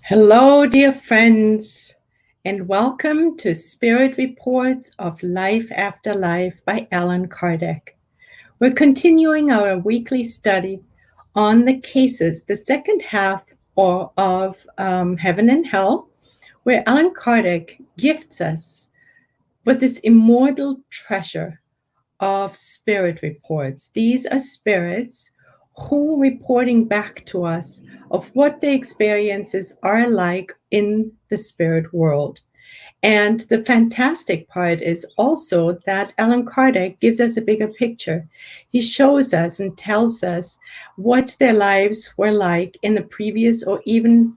Hello, dear friends, and welcome to Spirit Reports of Life After Life by Allan Kardec. We're continuing our weekly study on the cases, the second half of Heaven and Hell, where Allan Kardec gifts us with this immortal treasure of spirit reports. These are spirits who reporting back to us of what their experiences are like in the spirit world. And the fantastic part is also that Allan Kardec gives us a bigger picture. He shows us and tells us what their lives were like in the previous or even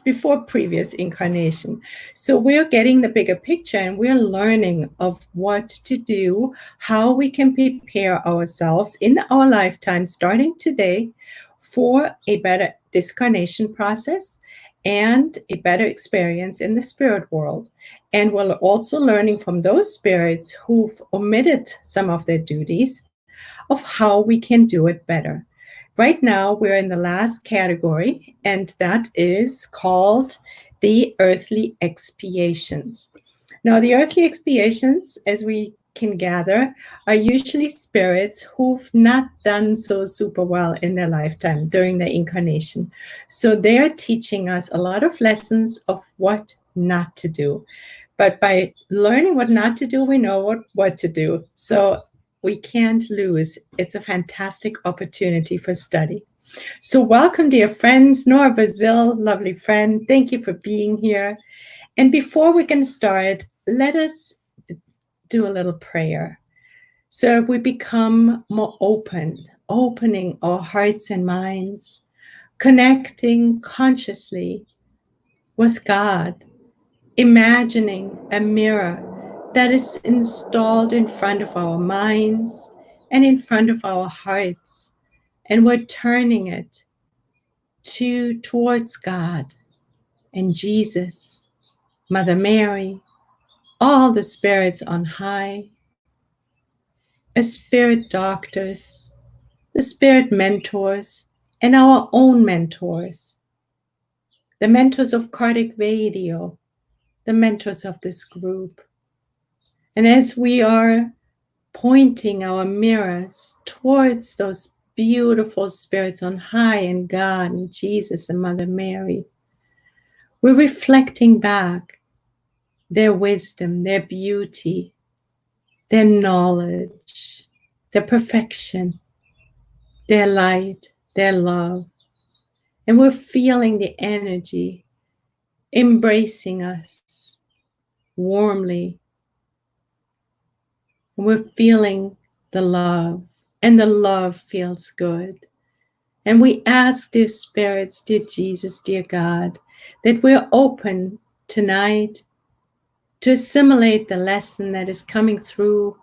before previous incarnation. So we're getting the bigger picture and we're learning of what to do, how we can prepare ourselves in our lifetime starting today for a better discarnation process and a better experience in the spirit world. And we're also learning from those spirits who've omitted some of their duties of how we can do it better. Right now, we're in the last category, and that is called the earthly expiations. Now, the earthly expiations, as we can gather, are usually spirits who've not done so super well in their lifetime during their incarnation. So they're teaching us a lot of lessons of what not to do. But by learning what not to do, we know what to do. So we can't lose. It's a fantastic opportunity for study. So welcome, dear friends. Nora Brazil, lovely friend. Thank you for being here. And before we can start, let us do a little prayer. So we become more opening our hearts and minds, connecting consciously with God, imagining a mirror that is installed in front of our minds and in front of our hearts, and we're turning it towards God and Jesus, Mother Mary, all the spirits on high, the spirit doctors, the spirit mentors, and our own mentors, the mentors of Kardec Radio, the mentors of this group. And as we are pointing our mirrors towards those beautiful spirits on high and God and Jesus and Mother Mary, we're reflecting back their wisdom, their beauty, their knowledge, their perfection, their light, their love. And we're feeling the energy embracing us warmly. And we're feeling the love, and the love feels good. And we ask, dear spirits, dear Jesus, dear God, that we're open tonight to assimilate the lesson that is coming through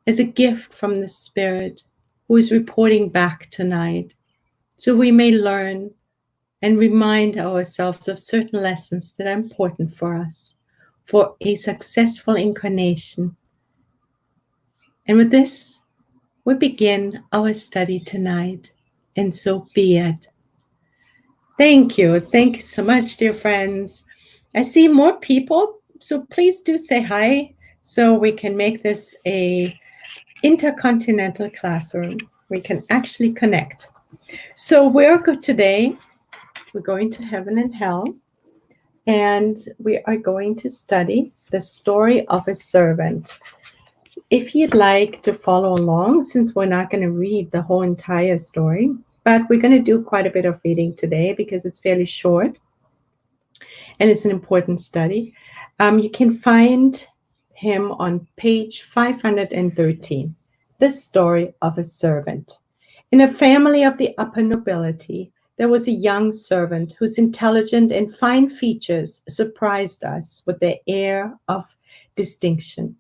as a gift from the Spirit who is reporting back tonight, so we may learn and remind ourselves of certain lessons that are important for us for a successful incarnation. And with this, we begin our study tonight, and so be it. Thank you. Thank you so much, dear friends. I see more people, so please do say hi so we can make this a intercontinental classroom. We can actually connect. So today, we're going to Heaven and Hell, and we are going to study the story of a servant. If you'd like to follow along, since we're not going to read the whole entire story, but we're going to do quite a bit of reading today because it's fairly short and it's an important study. You can find him on page 513, The Story of a Servant. In a family of the upper nobility, there was a young servant whose intelligent and fine features surprised us with their air of distinction.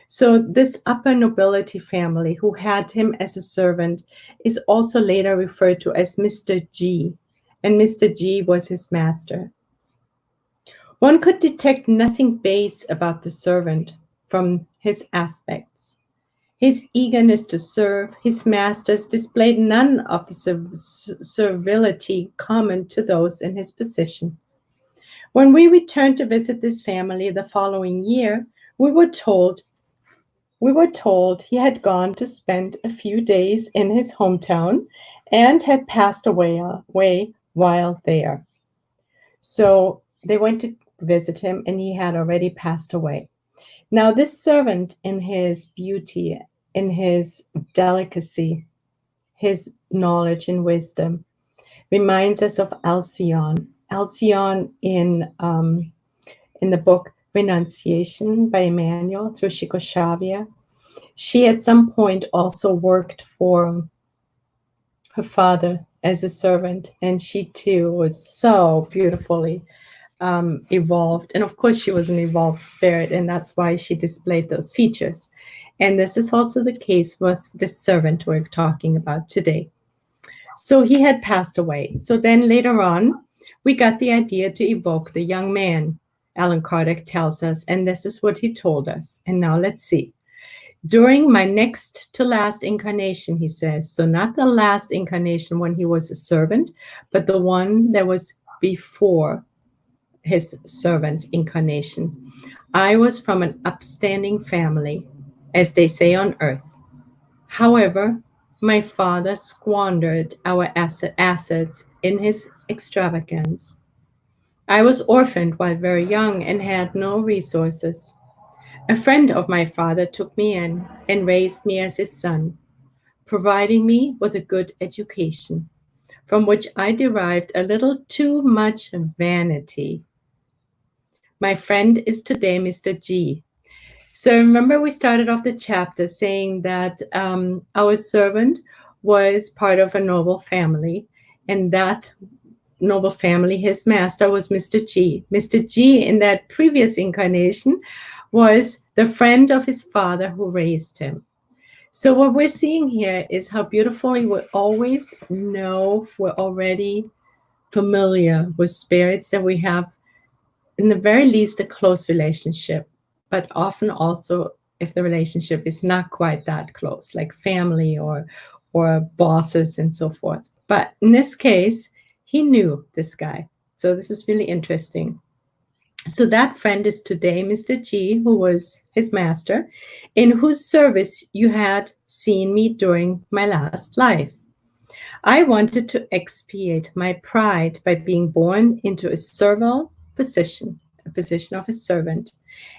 So this upper nobility family who had him as a servant is also later referred to as Mr. G, and Mr. G was his master. One could detect nothing base about the servant from his aspects. His eagerness to serve his masters displayed none of the servility common to those in his position. When we returned to visit this family the following year, we were told he had gone to spend a few days in his hometown and had passed away while there. So they went to visit him, and he had already passed away. Now, this servant, in his beauty, in his delicacy, his knowledge and wisdom, reminds us of Alcyone. Alcyone in the book Renunciation by Emmanuel through Chico Xavier. She at some point also worked for her father as a servant, and she too was so beautifully evolved. And of course, she was an evolved spirit, and that's why she displayed those features. And this is also the case with the servant we're talking about today. So he had passed away. So then later on, we got the idea to evoke the young man, Allan Kardec tells us, and this is what he told us. And now let's see. During my next to last incarnation, he says, so not the last incarnation when he was a servant, but the one that was before his servant incarnation, I was from an upstanding family, as they say on earth. However, my father squandered our assets in his extravagance. I was orphaned while very young and had no resources. A friend of my father took me in and raised me as his son, providing me with a good education, from which I derived a little too much vanity. My friend is today Mr. G. So remember, we started off the chapter saying that our servant was part of a noble family, and that noble family, his master, was Mr. G. Mr. G, in that previous incarnation, was the friend of his father who raised him. So what we're seeing here is how beautifully we always know we're already familiar with spirits that we have, in the very least, a close relationship, but often also if the relationship is not quite that close, like family or bosses and so forth. But in this case, he knew this guy. So this is really interesting. So that friend is today Mr. G, who was his master, in whose service you had seen me during my last life. I wanted to expiate my pride by being born into a servile position, a position of a servant,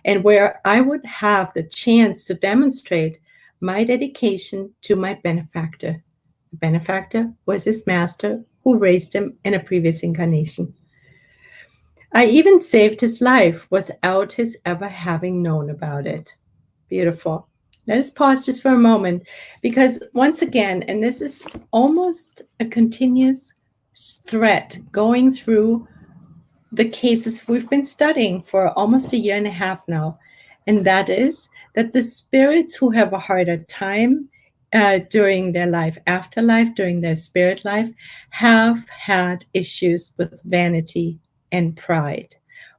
and where I would have the chance to demonstrate my dedication to my benefactor. The benefactor was his master who raised him in a previous incarnation. I even saved his life without his ever having known about it. Beautiful. Let us pause just for a moment, because once again, and this is almost a continuous thread going through the cases we've been studying for almost a year and a half now, and that is that the spirits who have a harder time during their life, afterlife, during their spirit life, have had issues with vanity and pride,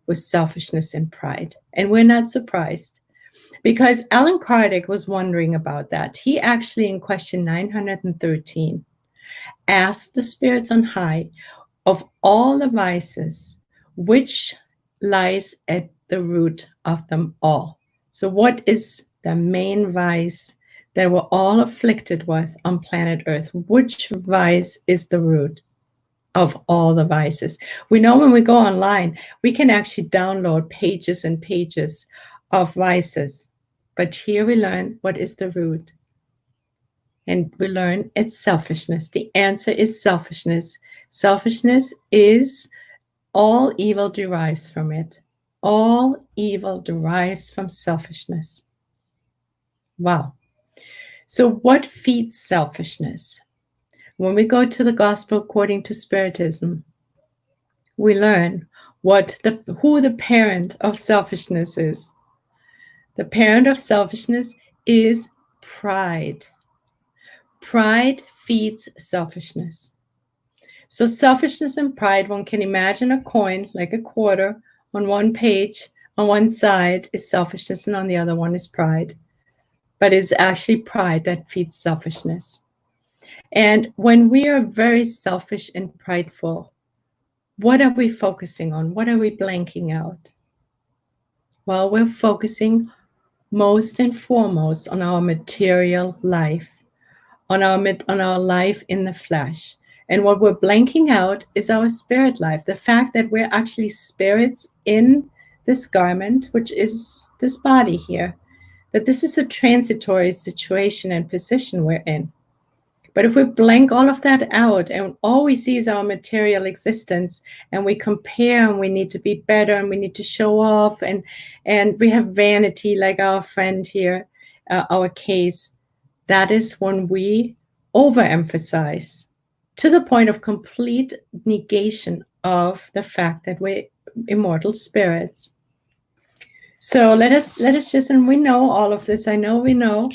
with selfishness and pride. And we're not surprised, because Allan Kardec was wondering about that. He actually, in question 913, asked the spirits on high, of all the vices, which lies at the root of them all? So what is the main vice that we're all afflicted with on planet Earth? Which vice is the root of all the vices? We know when we go online, we can actually download pages and pages of vices. But here we learn what is the root. And we learn it's selfishness. The answer is selfishness. Selfishness is all evil derives from it. All evil derives from selfishness. Wow. So what feeds selfishness? When we go to the Gospel according to Spiritism, we learn who the parent of selfishness is. The parent of selfishness is pride. Pride feeds selfishness. So selfishness and pride, one can imagine a coin like a quarter. On one page, on one side is selfishness, and on the other one is pride. but it's actually pride that feeds selfishness. And when we are very selfish and prideful, what are we focusing on? What are we blanking out? Well, we're focusing most and foremost on our material life, on our life in the flesh. And what we're blanking out is our spirit life, the fact that we're actually spirits in this garment, which is this body here, that this is a transitory situation and position we're in. But if we blank all of that out and all we see is our material existence, and we compare and we need to be better and we need to show off, and we have vanity like our friend here, our case, that is when we overemphasize to the point of complete negation of the fact that we're immortal spirits. So let us just, and we know all of this, I know we know,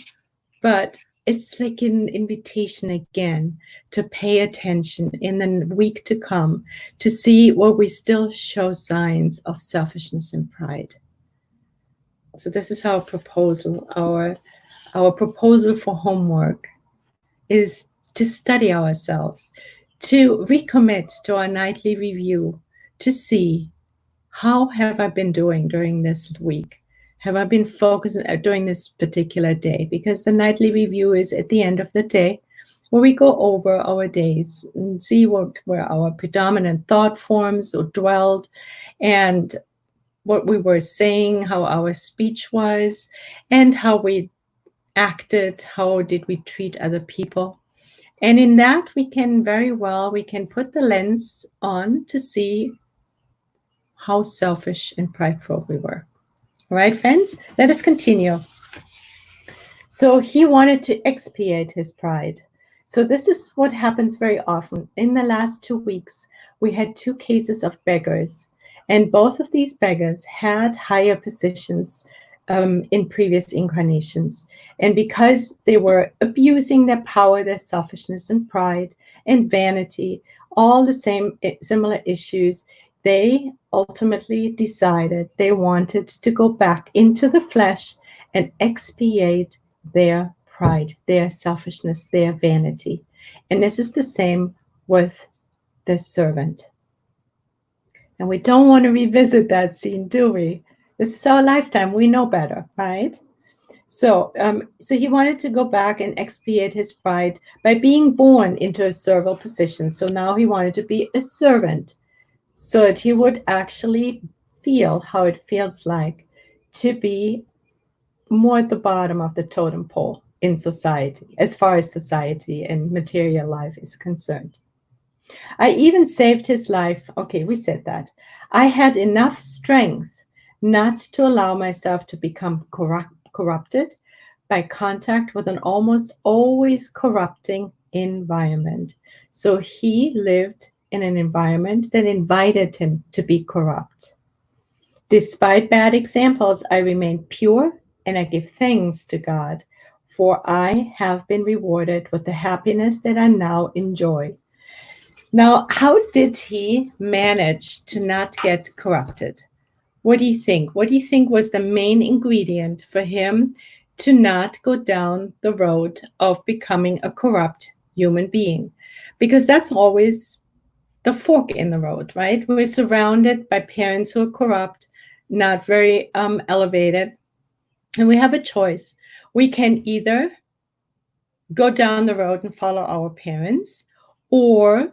but it's like an invitation again to pay attention in the week to come, to see where we still show signs of selfishness and pride. So this is our proposal. Our proposal for homework is to study ourselves, to recommit to our nightly review, to see how have I been doing during this week. Have I been focusing during this particular day? Because the nightly review is at the end of the day, where we go over our days and see where our predominant thought forms or dwelled, and what we were saying, how our speech was, and how we acted, how did we treat other people. And in that, we can put the lens on to see how selfish and prideful we were. All right, friends, let us continue. So he wanted to expiate his pride. So this is what happens very often. In the last 2 weeks, we had 2 cases of beggars, and both of these beggars had higher positions in previous incarnations. And because they were abusing their power, their selfishness and pride and vanity, all the same similar issues, they ultimately decided they wanted to go back into the flesh and expiate their pride, their selfishness, their vanity. And this is the same with the servant. And we don't want to revisit that scene, do we? This is our lifetime. We know better, right? So he wanted to go back and expiate his pride by being born into a servile position. So now he wanted to be a servant, so that he would actually feel how it feels like to be more at the bottom of the totem pole in society, as far as society and material life is concerned. I even saved his life. Okay, we said that. I had enough strength not to allow myself to become corrupted by contact with an almost always corrupting environment. So he lived in an environment that invited him to be corrupt. Despite bad examples, I remain pure, and I give thanks to God, for I have been rewarded with the happiness that I now enjoy. Now, how did he manage to not get corrupted? What do you think? What do you think was the main ingredient for him to not go down the road of becoming a corrupt human being? Because that's always the fork in the road, right? We're surrounded by parents who are corrupt, not very elevated, and we have a choice. We can either go down the road and follow our parents, or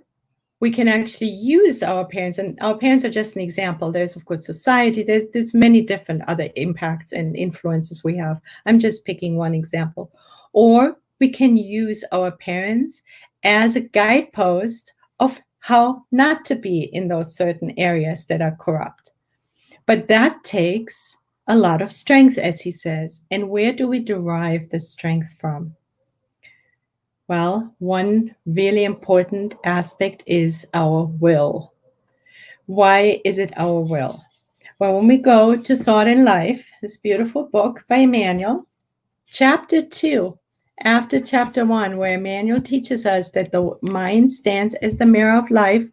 we can actually use our parents, and our parents are just an example. There's, of course, society. There's many different other impacts and influences we have. I'm just picking one example. Or we can use our parents as a guidepost of how not to be in those certain areas that are corrupt. But that takes a lot of strength, as he says. And where do we derive the strength from? Well, one really important aspect is our will. Why is it our will? Well, when we go to Thought and Life, this beautiful book by Emmanuel, chapter 2, after chapter 1, where Emmanuel teaches us that the mind stands as the mirror of life.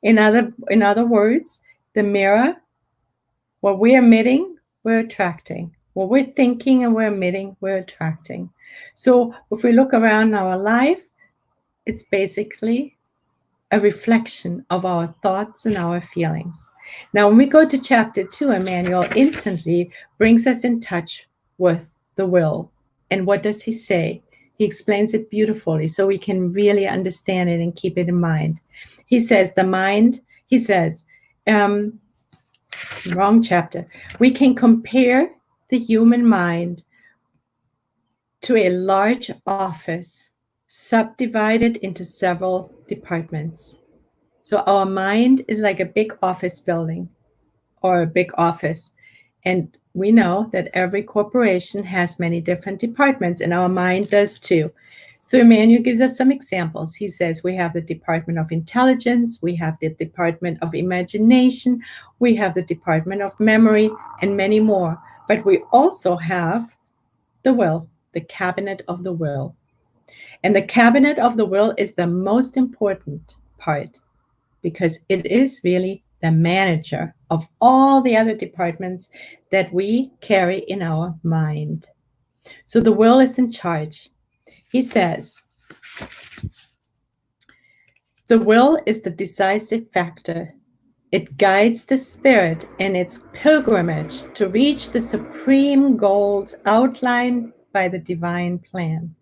In other words, the mirror, what we're emitting, we're attracting. What we're thinking and we're emitting, we're attracting. So if we look around our life, it's basically a reflection of our thoughts and our feelings. Now, when we go to chapter 2, Emmanuel instantly brings us in touch with the will. And what does he say? He explains it beautifully so we can really understand it and keep it in mind. He says, wrong chapter. We can compare the human mind to a large office subdivided into several departments. So our mind is like a big office building or a big office. And we know that every corporation has many different departments, and our mind does too. So Emmanuel gives us some examples. He says we have the Department of Intelligence, we have the Department of Imagination, we have the Department of Memory, and many more. But we also have the will, the cabinet of the will. And the cabinet of the will is the most important part because it is really the manager of all the other departments that we carry in our mind. So the will is in charge. He says, the will is the decisive factor. It guides the spirit in its pilgrimage to reach the supreme goals outlined by the divine plan.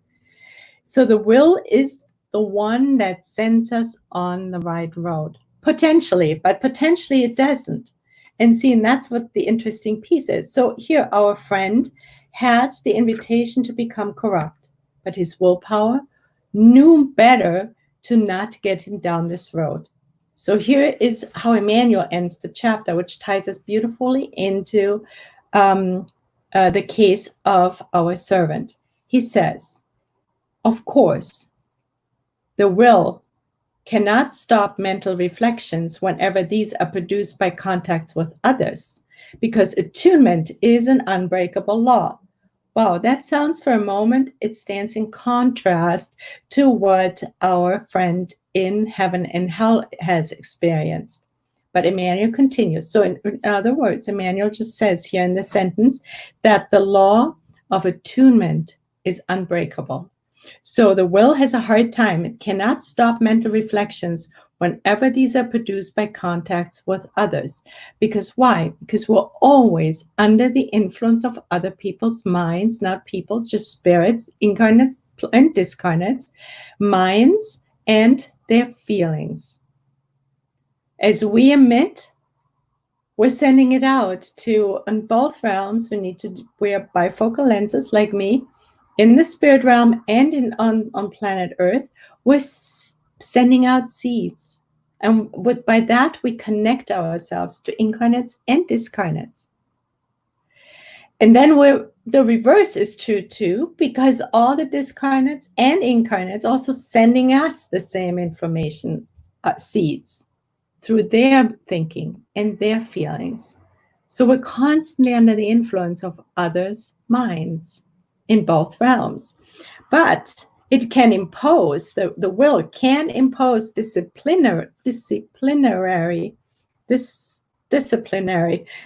So the will is the one that sends us on the right road. Potentially, but potentially it doesn't. And see, and that's what the interesting piece is. So here our friend had the invitation to become corrupt, but his willpower knew better to not get him down this road. So here is how Emmanuel ends the chapter, which ties us beautifully into the case of our servant. He says, of course, the will cannot stop mental reflections whenever these are produced by contacts with others, because attunement is an unbreakable law. Wow, that sounds for a moment, it stands in contrast to what our friend in heaven and hell has experienced. But Emmanuel continues. So in other words, Emmanuel just says here in the sentence that the law of attunement is unbreakable. So the will has a hard time. It cannot stop mental reflections whenever these are produced by contacts with others. Because why? Because we're always under the influence of other people's minds, not people's, just spirits, incarnates and discarnates, minds and their feelings. As we emit, we're sending it out to, on both realms, we need to wear bifocal lenses like me. In the spirit realm and on planet Earth, we're sending out seeds. And by that, we connect ourselves to incarnates and discarnates. And then the reverse is true too, because all the discarnates and incarnates also sending us the same information, seeds, through their thinking and their feelings. So we're constantly under the influence of others' minds in both realms. But it can impose, the will can impose disciplinary,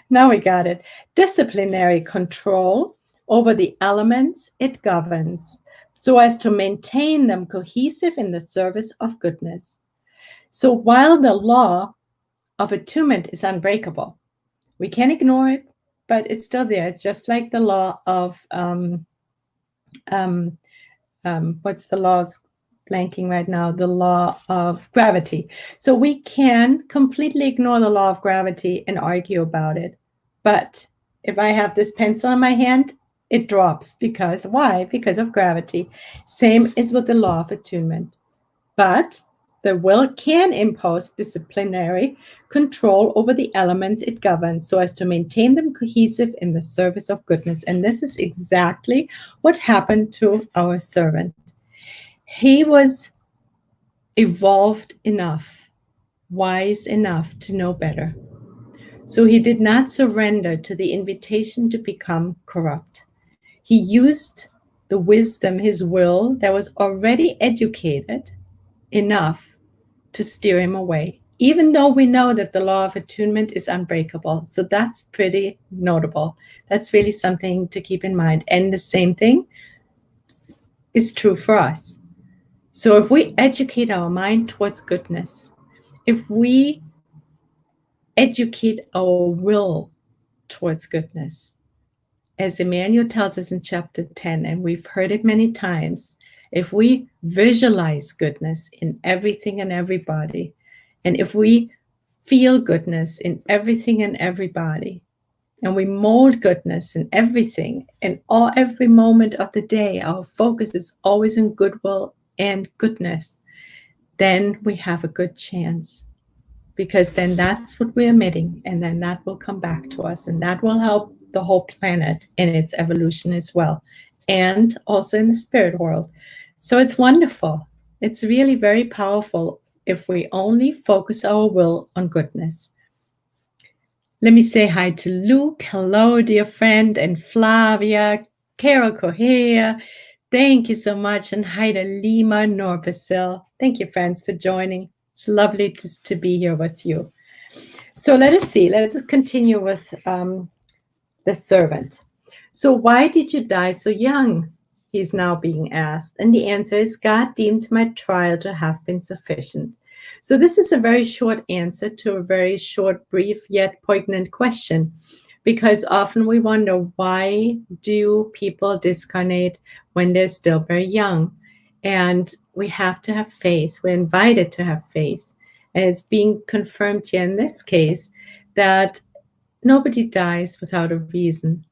now we got it, disciplinary control over the elements it governs, so as to maintain them cohesive in the service of goodness. So while the law of attunement is unbreakable, we can't ignore it, but it's still there. It's just like the law of what's the laws blanking right now? The law of gravity. So we can completely ignore the law of gravity and argue about it. But if I have this pencil in my hand, it drops. Because why? Because of gravity. Same is with the law of attunement. But the will can impose disciplinary control over the elements it governs so as to maintain them cohesive in the service of goodness. And this is exactly what happened to our servant. He was evolved enough, wise enough to know better. So he did not surrender to the invitation to become corrupt. He used the wisdom, his will, that was already educated enough to steer him away. even though we know that the law of attunement is unbreakable. So that's pretty notable. That's really something to keep in mind. And the same thing is true for us. So if we educate our mind towards goodness, if we educate our will towards goodness, as Emmanuel tells us in chapter 10, and we've heard it many times, if we visualize goodness in everything and everybody, and if we feel goodness in everything and everybody, and we mold goodness in everything and every moment of the day, our focus is always in goodwill and goodness, then we have a good chance, because then that's what we're emitting, and then that will come back to us, and that will help the whole planet in its evolution as well, and also in the spirit world. So it's wonderful. It's really very powerful if we only focus our will on goodness. Let me say hi to Luke. Hello, dear friend, and Flavia, Carol Correa. Thank you so much. And hi to Lima Norbasil. Thank you, friends, for joining. It's lovely to be here with you. So let us see. Let us continue with the servant. So why did you die so young? He's now being asked. And the answer is, God deemed my trial to have been sufficient. So this is a very short answer to a very short, brief, yet poignant question, because often we wonder, why do people discarnate when they're still very young? And we have to have faith. We're invited to have faith. And it's being confirmed here in this case that nobody dies without a reason.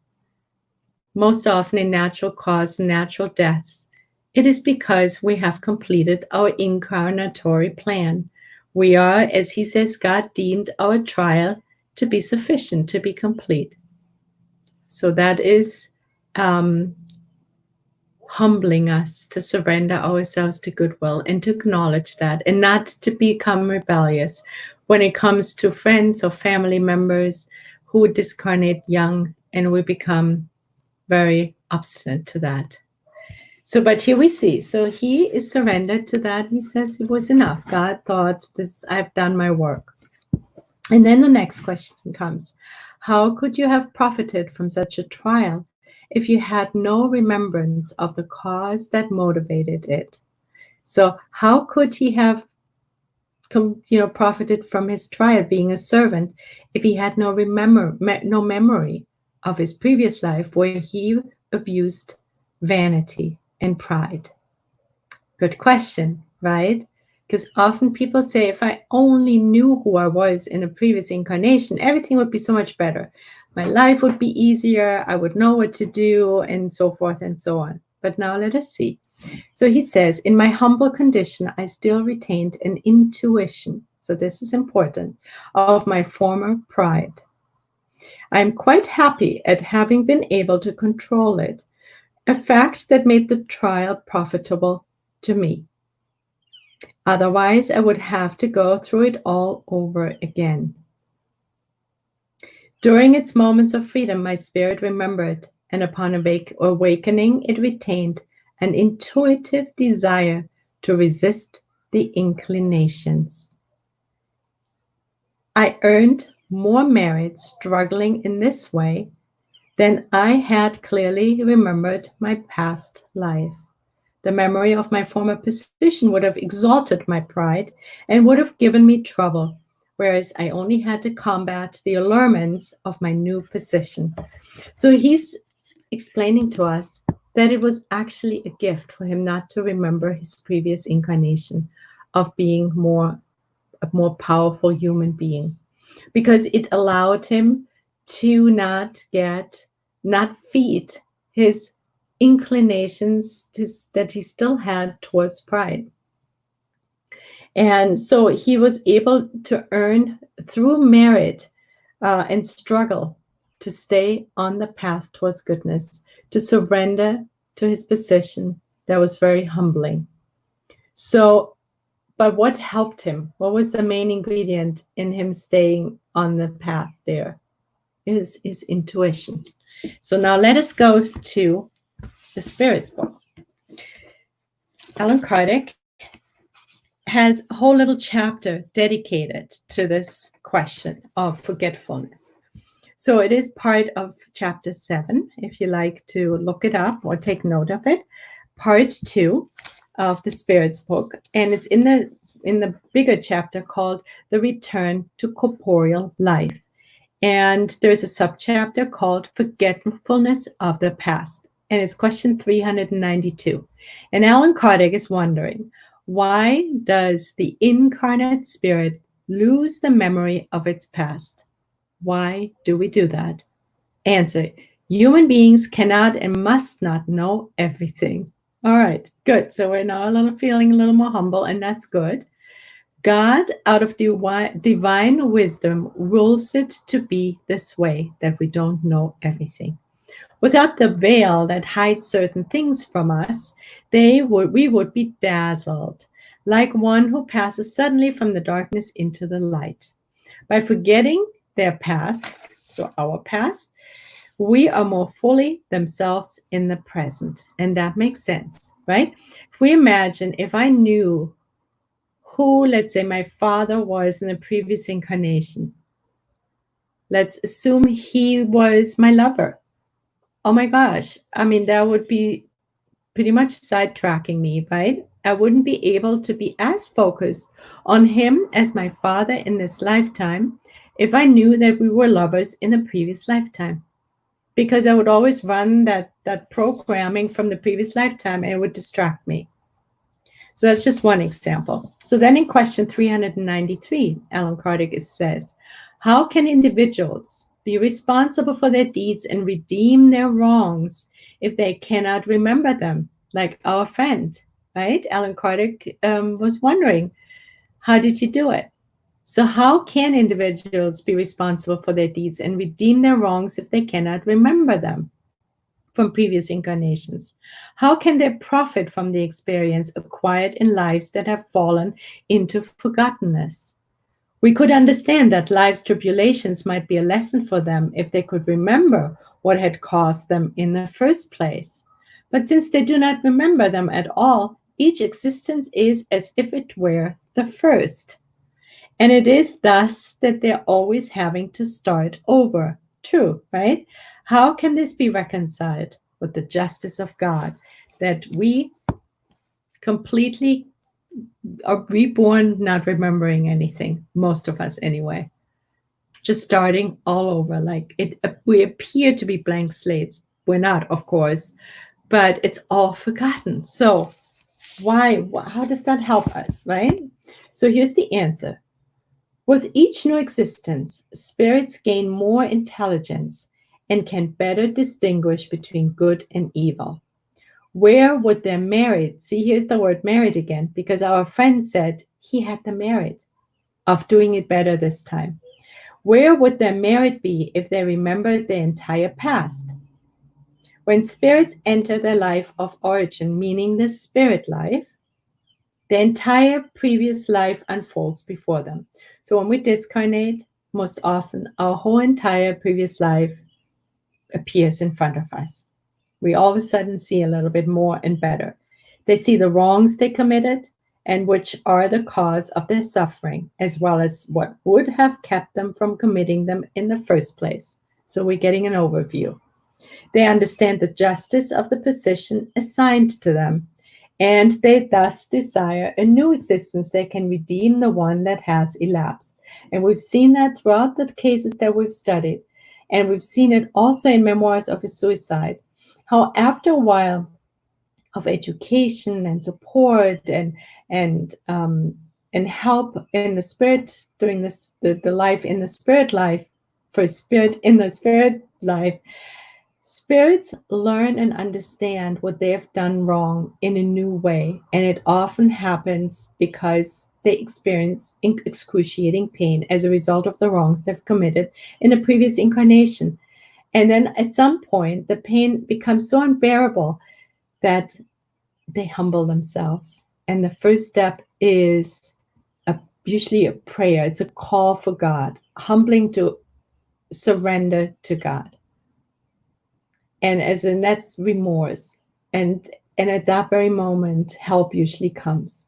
Most often in natural cause, natural deaths, it is because we have completed our incarnatory plan. We are, as he says, God deemed our trial to be sufficient, to be complete. So that is humbling us to surrender ourselves to goodwill and to acknowledge that, and not to become rebellious when it comes to friends or family members who discarnate young, and we become very obstinate to that. So, but here we see, so he is surrendered to that. He says it was enough. God thought, this, I've done my work. And then the next question comes, how could you have profited from such a trial if you had no remembrance of the cause that motivated it? So how could he have profited from his trial being a servant if he had no memory of his previous life where he abused vanity and pride? Good question, right? Because often people say, if I only knew who I was in a previous incarnation, everything would be so much better. My life would be easier. I would know what to do, and so forth and so on. But now let us see. So he says, in my humble condition, I still retained an intuition. So this is important, of my former pride. I am quite happy at having been able to control it, a fact that made the trial profitable to me. Otherwise, I would have to go through it all over again. During its moments of freedom, my spirit remembered, and upon awakening, it retained an intuitive desire to resist the inclinations. I earned more merit struggling in this way than I had clearly remembered my past life. The memory of my former position would have exalted my pride and would have given me trouble, whereas I only had to combat the allurements of my new position. So he's explaining to us that it was actually a gift for him not to remember his previous incarnation of being a more powerful human being, because it allowed him to not feed his inclinations that he still had towards pride. And so he was able to earn through merit and struggle to stay on the path towards goodness, to surrender to his position. That was very humbling. So, but what helped him? What was the main ingredient in him staying on the path there? Is his intuition. So now let us go to the Spirit's book. Allan Kardec has a whole little chapter dedicated to this question of forgetfulness. So it is part of chapter 7, if you like to look it up or take note of it. Part 2 of the Spirit's book, and it's in the bigger chapter called The Return to Corporeal Life. And there's a subchapter called Forgetfulness of the Past, and it's question 392. And Allan Kardec is wondering, why does the incarnate spirit lose the memory of its past? Why do we do that? Answer: human beings cannot and must not know everything. All right, good. So we're now feeling a little more humble, and that's good. God, out of divine wisdom, rules it to be this way, that we don't know everything. Without the veil that hides certain things from us, we would be dazzled, like one who passes suddenly from the darkness into the light. By forgetting their past, so our past, we are more fully themselves in the present. And that makes sense, right? If we imagine, if I knew who, let's say, my father was in a previous incarnation, let's assume he was my lover. Oh my gosh, I mean, that would be pretty much sidetracking me, right? I wouldn't be able to be as focused on him as my father in this lifetime if I knew that we were lovers in a previous lifetime, because I would always run that programming from the previous lifetime, and it would distract me. So that's just one example. So then in question 393, Allan Kardec says, how can individuals be responsible for their deeds and redeem their wrongs if they cannot remember them? Like our friend, right? Allan Kardec was wondering, how did you do it? So how can individuals be responsible for their deeds and redeem their wrongs if they cannot remember them from previous incarnations? How can they profit from the experience acquired in lives that have fallen into forgottenness? We could understand that life's tribulations might be a lesson for them if they could remember what had caused them in the first place. But since they do not remember them at all, each existence is as if it were the first. And it is thus that they're always having to start over. True, right? How can this be reconciled with the justice of God, that we completely are reborn not remembering anything, most of us anyway, just starting all over? Like we appear to be blank slates. We're not, of course, but it's all forgotten. So how does that help us, right? So here's the answer. With each new existence, spirits gain more intelligence and can better distinguish between good and evil. Where would their merit, see, here's the word merit again, because our friend said he had the merit of doing it better this time. Where would their merit be if they remembered their entire past? When spirits enter their life of origin, meaning the spirit life, the entire previous life unfolds before them. So when we discarnate, most often our whole entire previous life appears in front of us. We all of a sudden see a little bit more and better. They see the wrongs they committed and which are the cause of their suffering, as well as what would have kept them from committing them in the first place. So we're getting an overview. They understand the justice of the position assigned to them, and they thus desire a new existence that can redeem the one that has elapsed. And we've seen that throughout the cases that we've studied. And we've seen it also in Memoirs of a Suicide, how after a while of education and support and help in the spirit during the life in the spirit life, for spirit in the spirit life, spirits learn and understand what they have done wrong in a new way. And it often happens because they experience excruciating pain as a result of the wrongs they've committed in a previous incarnation. And then at some point, the pain becomes so unbearable that they humble themselves. And the first step is usually a prayer. It's a call for God, humbling to surrender to God. And that's remorse. And at that very moment, help usually comes.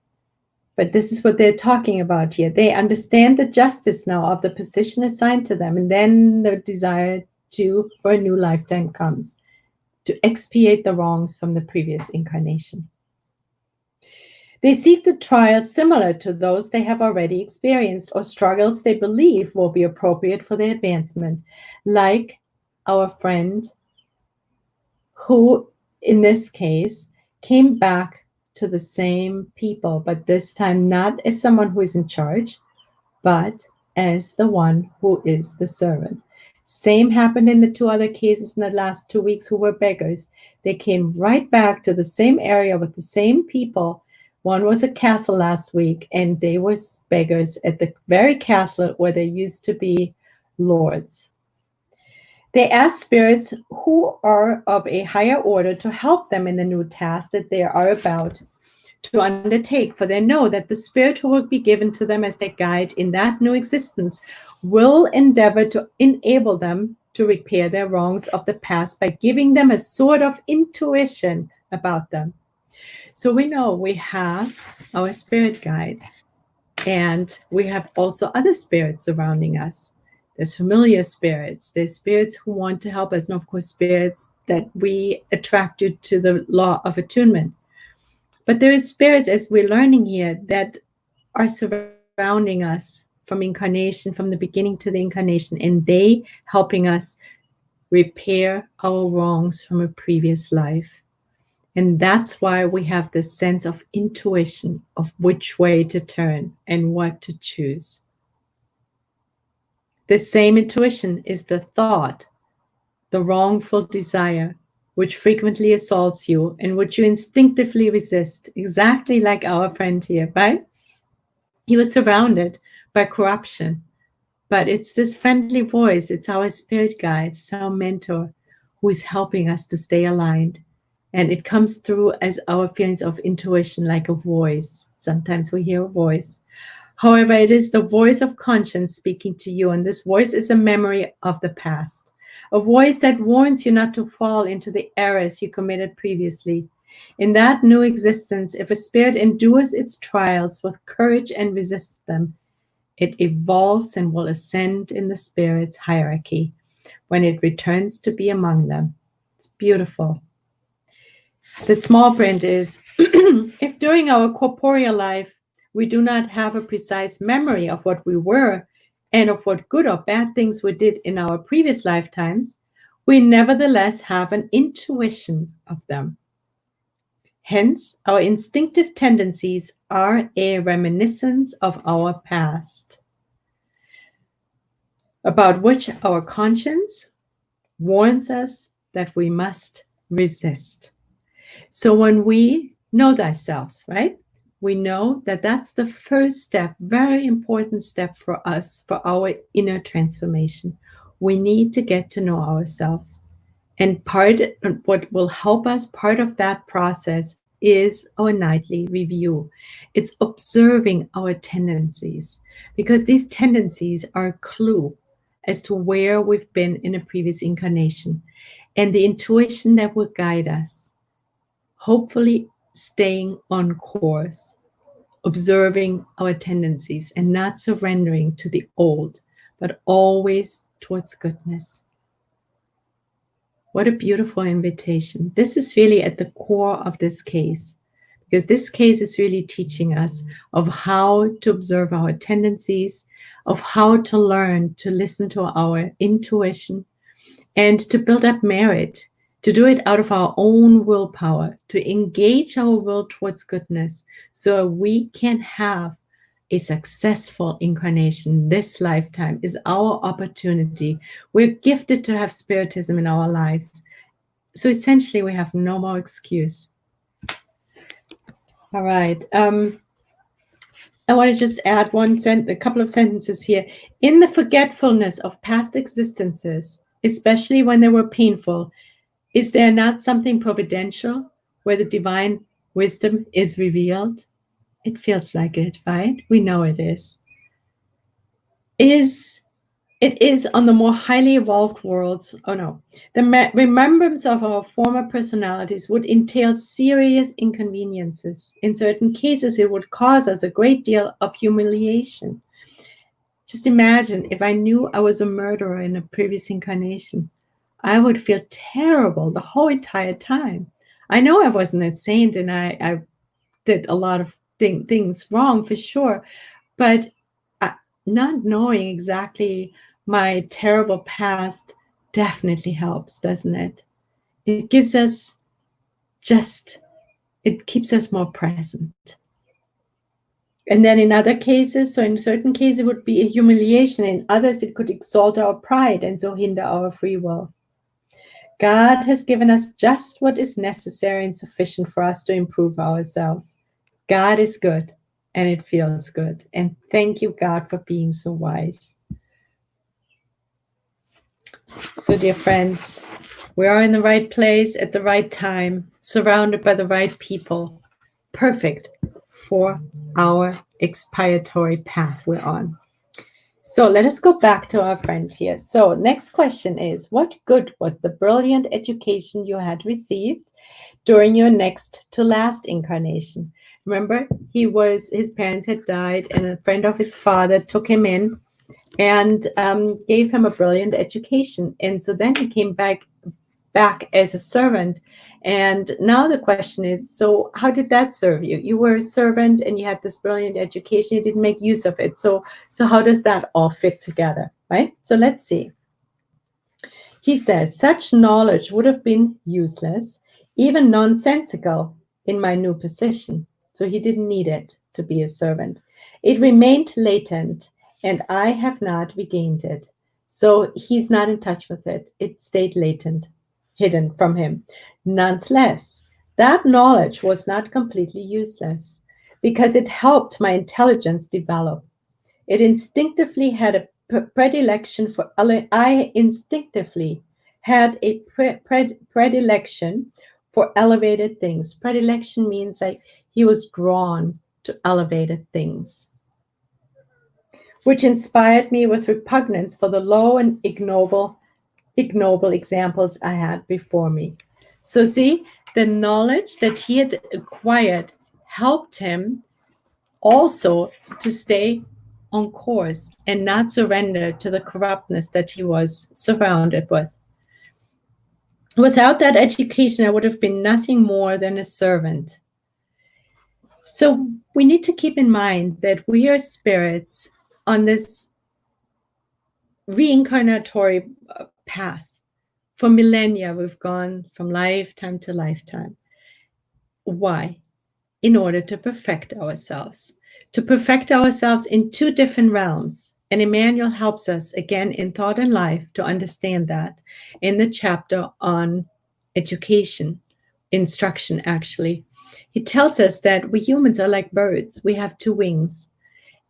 But this is what they're talking about here. They understand the justice now of the position assigned to them, and then the desire for a new lifetime comes to expiate the wrongs from the previous incarnation. They seek the trials similar to those they have already experienced, or struggles they believe will be appropriate for their advancement, like our friend who, in this case, came back to the same people, but this time not as someone who is in charge, but as the one who is the servant. Same happened in the two other cases in the last 2 weeks who were beggars. They came right back to the same area with the same people. One was a castle last week, and they were beggars at the very castle where they used to be lords. They ask spirits who are of a higher order to help them in the new task that they are about to undertake, for they know that the spirit who will be given to them as their guide in that new existence will endeavor to enable them to repair their wrongs of the past by giving them a sort of intuition about them. So we know we have our spirit guide, and we have also other spirits surrounding us. There's familiar spirits, there's spirits who want to help us, and of course spirits that we attracted to the law of attunement. But there is spirits, as we're learning here, that are surrounding us from incarnation, from the beginning to the incarnation, and they helping us repair our wrongs from a previous life. And that's why we have this sense of intuition of which way to turn and what to choose. The same intuition is the thought, the wrongful desire, which frequently assaults you and which you instinctively resist, exactly like our friend here, right? He was surrounded by corruption, but it's this friendly voice, it's our spirit guide, it's our mentor who is helping us to stay aligned. And it comes through as our feelings of intuition, like a voice. Sometimes we hear a voice. However, it is the voice of conscience speaking to you, and this voice is a memory of the past. A voice that warns you not to fall into the errors you committed previously. In that new existence, if a spirit endures its trials with courage and resists them, it evolves and will ascend in the spirit's hierarchy when it returns to be among them. It's beautiful. The small print is, if during our corporeal life we do not have a precise memory of what we were and of what good or bad things we did in our previous lifetimes, we nevertheless have an intuition of them. Hence, our instinctive tendencies are a reminiscence of our past, about which our conscience warns us that we must resist. So when we know thyself, right? We know that that's the first step, very important step for us, for our inner transformation. We need to get to know ourselves. And what will help us, part of that process is our nightly review. It's observing our tendencies, because these tendencies are a clue as to where we've been in a previous incarnation, and the intuition that will guide us. Hopefully staying on course, observing our tendencies and not surrendering to the old, but always towards goodness. What a beautiful invitation. This is really at the core of this case, because this case is really teaching us of how to observe our tendencies, of how to learn to listen to our intuition, and to build up merit, to do it out of our own willpower, to engage our will towards goodness so we can have a successful incarnation. This lifetime is our opportunity. We're gifted to have spiritism in our lives. So essentially, we have no more excuse. All right. I want to just add a couple of sentences here. In the forgetfulness of past existences, especially when they were painful, is there not something providential where the divine wisdom is revealed? It feels like it, right? We know it is. Is It is on the more highly evolved worlds. Oh no. The remembrance of our former personalities would entail serious inconveniences. In certain cases, it would cause us a great deal of humiliation. Just imagine if I knew I was a murderer in a previous incarnation. I would feel terrible the whole entire time. I know I wasn't a saint and I did a lot of things wrong for sure, but not knowing exactly my terrible past definitely helps, doesn't it? It gives us it keeps us more present. And then in other cases, so in certain cases, it would be a humiliation. In others, it could exalt our pride and so hinder our free will. God has given us just what is necessary and sufficient for us to improve ourselves. God is good, and it feels good. And thank you, God, for being so wise. So, dear friends, we are in the right place at the right time, surrounded by the right people, perfect for our expiatory path we're on. So let us go back to our friend here. So next question is, what good was the brilliant education you had received during your next to last incarnation? Remember, his parents had died, and a friend of his father took him in and gave him a brilliant education. And so then he came back as a servant. And now the question is, so how did that serve you? You were a servant and you had this brilliant education, you didn't make use of it. So how does that all fit together, right? So let's see. He says, such knowledge would have been useless, even nonsensical in my new position. So he didn't need it to be a servant. It remained latent and I have not regained it. So he's not in touch with it. It stayed latent, hidden from him. Nonetheless, that knowledge was not completely useless because it helped my intelligence develop. It instinctively had a predilection for I instinctively had a predilection for elevated things. Predilection means like he was drawn to elevated things, which inspired me with repugnance for the low and ignoble examples I had before me. So see, the knowledge that he had acquired helped him also to stay on course and not surrender to the corruptness that he was surrounded with. Without that education, I would have been nothing more than a servant. So we need to keep in mind that we are spirits on this reincarnatory path. For millennia, we've gone from lifetime to lifetime. Why? In order to perfect ourselves. To perfect ourselves in two different realms. And Emmanuel helps us again in Thought and Life to understand that in the chapter on education, instruction actually. He tells us that we humans are like birds. We have two wings.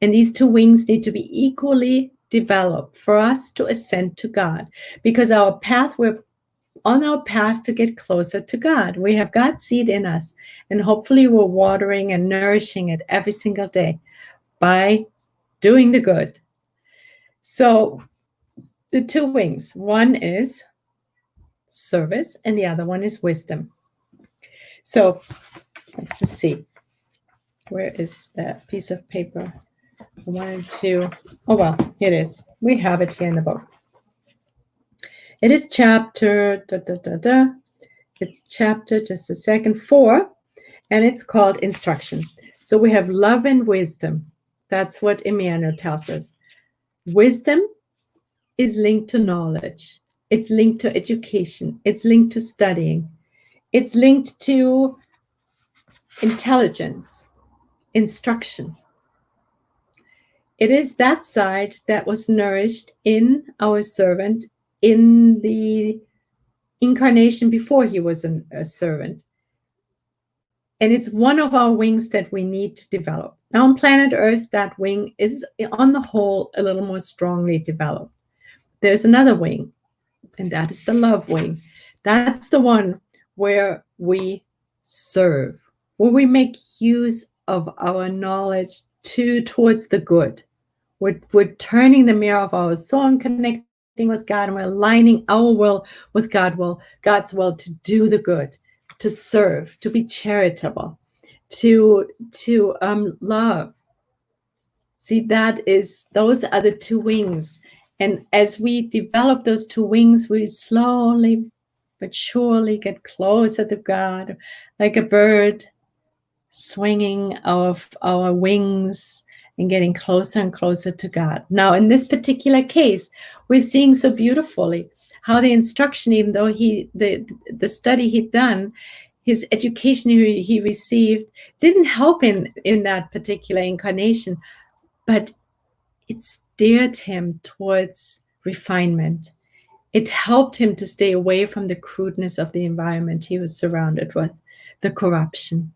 And these two wings need to be equally developed for us to ascend to God. Because we're on our path to get closer to God. We have God's seed in us, and hopefully we're watering and nourishing it every single day by doing the good. So the two wings, one is service and the other one is wisdom. So let's just see. Where is that piece of paper? I wanted to, oh well, here it is. We have it here in the book. It is chapter, it's chapter, just a second, 4, and it's called instruction. So we have love and wisdom. That's what Emmanuel tells us. Wisdom is linked to knowledge. It's linked to education. It's linked to studying. It's linked to intelligence, instruction. It is that side that was nourished in our servant in the incarnation before he was a servant. And it's one of our wings that we need to develop. Now on planet Earth, that wing is on the whole a little more strongly developed. There's another wing, and that is the love wing. That's the one where we serve, where we make use of our knowledge towards the good. We're turning the mirror of our soul and connecting with God, and we're aligning our will with God's will to do the good, to serve, to be charitable, to love. See, those are the two wings. And as we develop those two wings, we slowly but surely get closer to God, like a bird swinging of our wings and getting closer and closer to God. Now, in this particular case, we're seeing so beautifully how the instruction, even though the study he'd done, his education he received didn't help in that particular incarnation, but it steered him towards refinement. It helped him to stay away from the crudeness of the environment he was surrounded with, the corruption.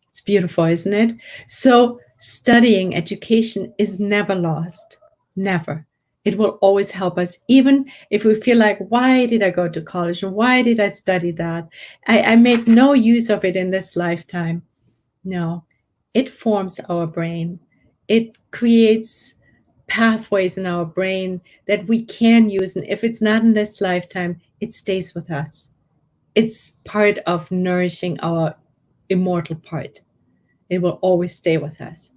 It's beautiful, isn't it? So studying, education is never lost. Never. It will always help us, even if we feel like, why did I go to college? And why did I study that? I made no use of it in this lifetime. No, it forms our brain. It creates pathways in our brain that we can use. And if it's not in this lifetime, it stays with us. It's part of nourishing our immortal part. It will always stay with us.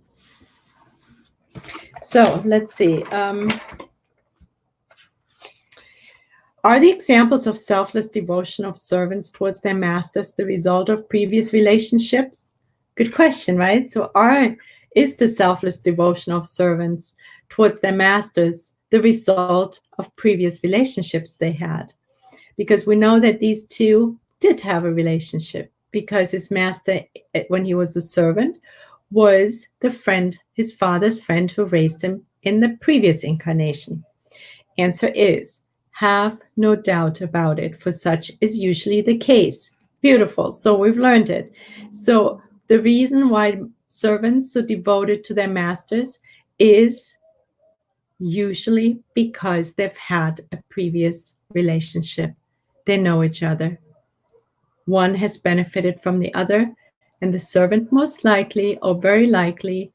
So let's see. Are the examples of selfless devotion of servants towards their masters the result of previous relationships? Good question, right? So is the selfless devotion of servants towards their masters the result of previous relationships they had? Because we know that these two did have a relationship, because his master, when he was a servant, was the friend, his father's friend who raised him in the previous incarnation. Answer is, have no doubt about it, for such is usually the case. Beautiful. So we've learned it. So the reason why servants are devoted to their masters is usually because they've had a previous relationship. They know each other. One has benefited from the other, and the servant most likely, or very likely,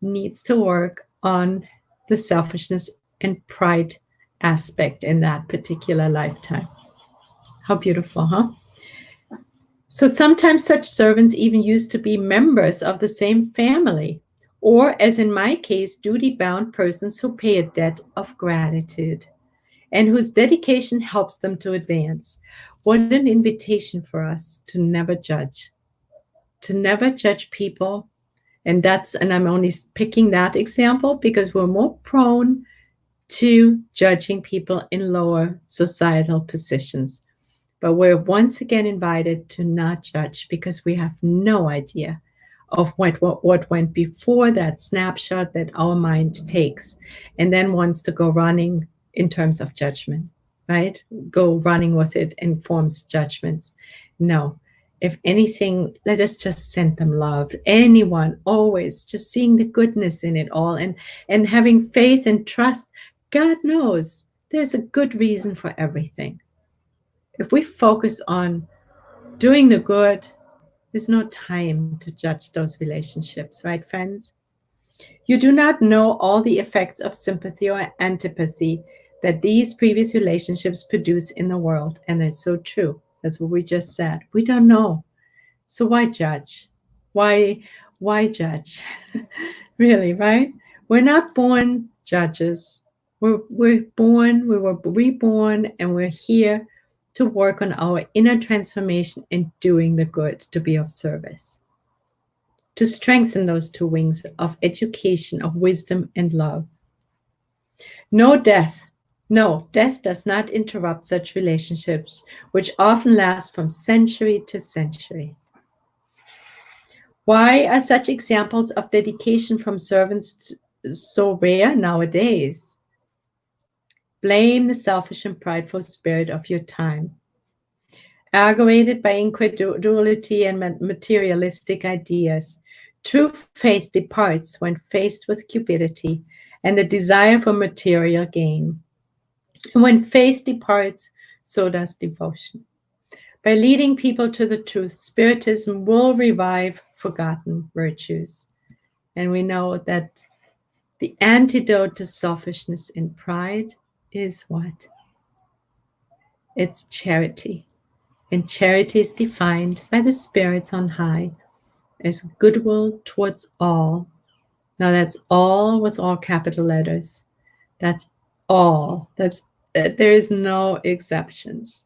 needs to work on the selfishness and pride aspect in that particular lifetime. How beautiful, huh? So sometimes such servants even used to be members of the same family, or, as in my case, duty-bound persons who pay a debt of gratitude and whose dedication helps them to advance. What an invitation for us to never judge people. And I'm only picking that example because we're more prone to judging people in lower societal positions. But we're once again invited to not judge, because we have no idea of what went before that snapshot that our mind takes and then wants to go running in terms of judgment, right? Go running with it and forms judgments. No. If anything, let us just send them love. Anyone, always, just seeing the goodness in it all and having faith and trust. God knows there's a good reason for everything. If we focus on doing the good, there's no time to judge those relationships, right, friends? You do not know all the effects of sympathy or antipathy that these previous relationships produce in the world. And it's so true. That's what we just said. We don't know. So why judge? Why judge? Really, right? We're not born judges. We were reborn, and we're here to work on our inner transformation and doing the good, to be of service, to strengthen those two wings of education, of wisdom and love. Death does not interrupt such relationships, which often last from century to century. Why are such examples of dedication from servants so rare nowadays? Blame the selfish and prideful spirit of your time. Aggravated by incredulity and materialistic ideas, true faith departs when faced with cupidity and the desire for material gain. And when faith departs, so does devotion. By leading people to the truth, Spiritism will revive forgotten virtues. And we know that The antidote to selfishness and pride is what? It's charity. And charity is defined by the spirits on high as goodwill towards all. Now that's all with all capital letters. That's all. There is no exceptions.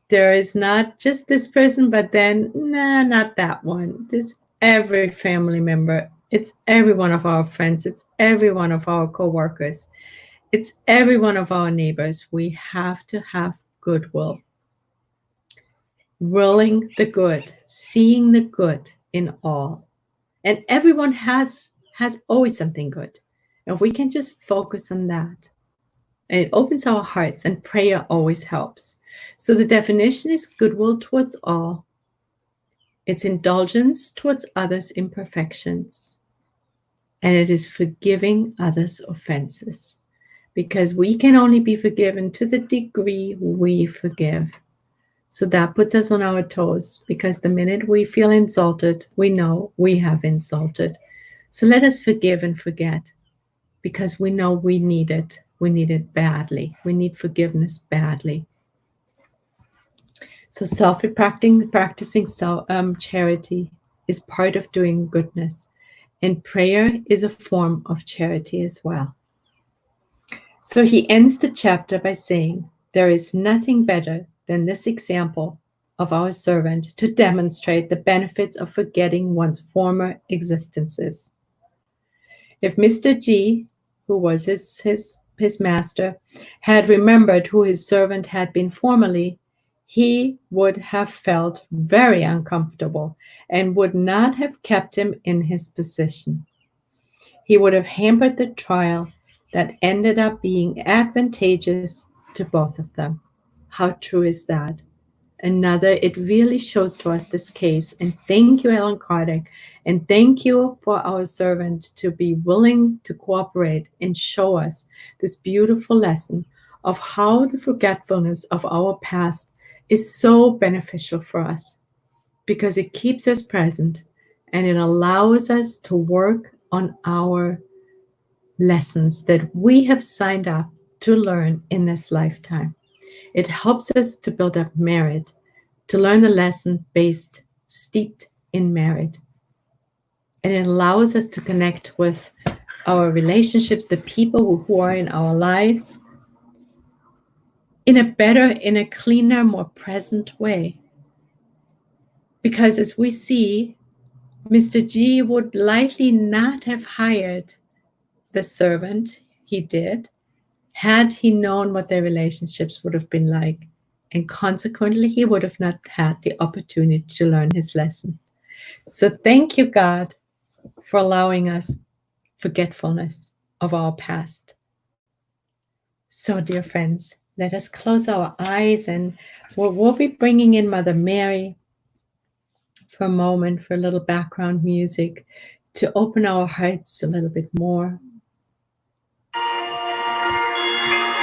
There is not just this person, but then, nah, not that one. This every family member. It's every one of our friends. It's every one of our co-workers. It's every one of our neighbors. We have to have goodwill. Willing the good, seeing the good in all. And everyone has always something good. If we can just focus on that, and it opens our hearts, and prayer always helps. So the definition is goodwill towards all. It's indulgence towards others' imperfections. And it is forgiving others' offenses. Because we can only be forgiven to the degree we forgive. So that puts us on our toes, because the minute we feel insulted, we know we have insulted. So let us forgive and forget, because we know we need it. We need it badly. We need forgiveness badly. So practicing charity is part of doing goodness. And prayer is a form of charity as well. So he ends the chapter by saying, there is nothing better than this example of our servant to demonstrate the benefits of forgetting one's former existences. If Mr. G, who was his master, had remembered who his servant had been formerly, he would have felt very uncomfortable and would not have kept him in his position. He would have hampered the trial that ended up being advantageous to both of them. How true is that? It really shows to us this case. And thank you, Allan Kardec. And thank you for our servant to be willing to cooperate and show us this beautiful lesson of how the forgetfulness of our past is so beneficial for us, because it keeps us present and it allows us to work on our lessons that we have signed up to learn in this lifetime. It helps us to build up merit, to learn the lesson steeped in merit. And it allows us to connect with our relationships, the people who are in our lives, in a cleaner, more present way. Because as we see, Mr. G would likely not have hired the servant he did, had he known what their relationships would have been like. And consequently, he would have not had the opportunity to learn his lesson. So thank you, God, for allowing us forgetfulness of our past. So, dear friends, let us close our eyes, and we'll be bringing in Mother Mary for a moment, for a little background music, to open our hearts a little bit more.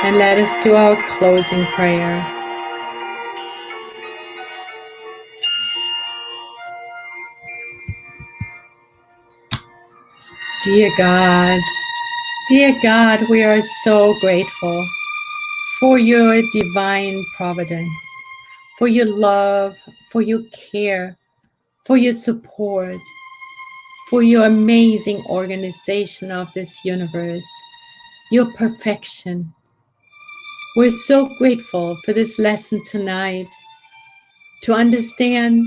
And let us do our closing prayer. Dear God, we are so grateful for your divine providence, for your love, for your care, for your support, for your amazing organization of this universe, your perfection. We're so grateful for this lesson tonight, to understand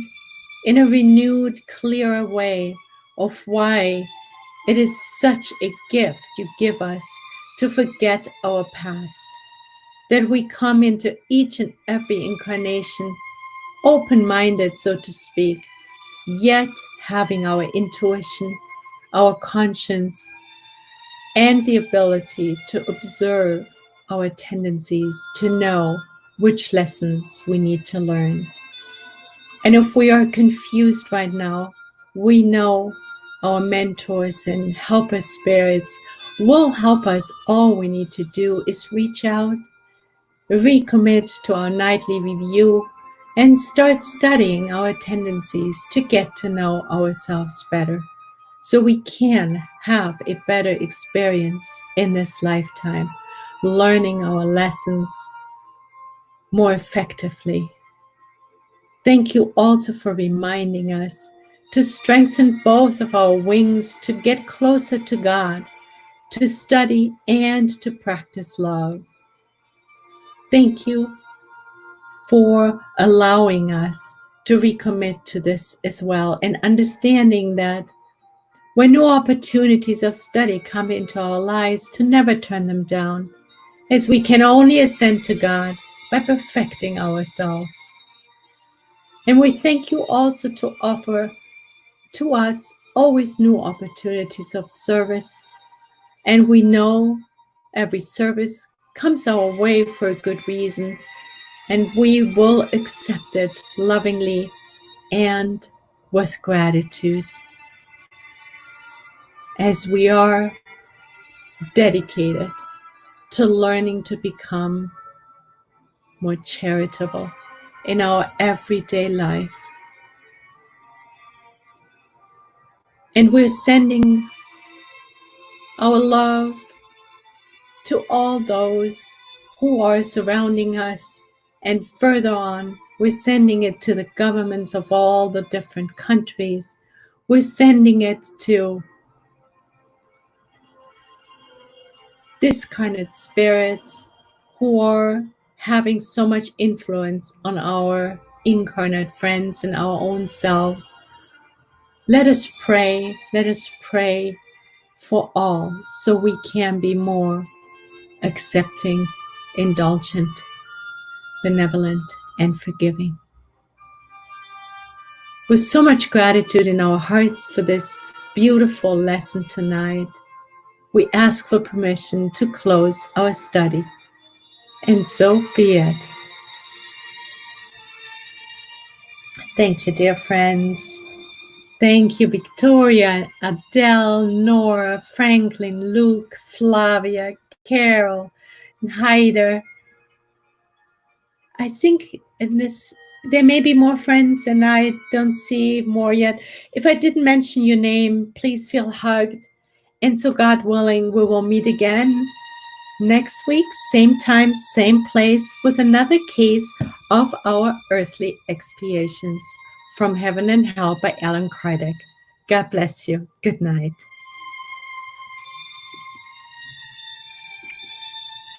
in a renewed, clearer way of why it is such a gift you give us to forget our past, that we come into each and every incarnation open-minded, so to speak, yet having our intuition, our conscience, and the ability to observe our tendencies, to know which lessons we need to learn. And if we are confused right now, we know our mentors and helper spirits will help us. All we need to do is reach out, recommit to our nightly review, and start studying our tendencies to get to know ourselves better, so we can have a better experience in this lifetime, learning our lessons more effectively. Thank you also for reminding us to strengthen both of our wings to get closer to God, to study and to practice love. Thank you for allowing us to recommit to this as well, and understanding that when new opportunities of study come into our lives, to never turn them down, as we can only ascend to God by perfecting ourselves. And we thank you also to offer to us always new opportunities of service. And we know every service comes our way for a good reason, and we will accept it lovingly and with gratitude, as we are dedicated to learning to become more charitable in our everyday life. And we're sending our love to all those who are surrounding us, and further on, we're sending it to the governments of all the different countries. We're sending it to discarnate spirits who are having so much influence on our incarnate friends and our own selves. Let us pray for all, so we can be more accepting, indulgent, benevolent, and forgiving. With so much gratitude in our hearts for this beautiful lesson tonight, we ask for permission to close our study. And so be it. Thank you, dear friends. Thank you, Victoria, Adele, Nora, Franklin, Luke, Flavia, Carol, and Heider. I think in this, there may be more friends and I don't see more yet. If I didn't mention your name, please feel hugged. And so, God willing, we will meet again next week, same time, same place, with another case of our earthly expiations from Heaven and Hell by Allan Kardec. God bless you. Good night.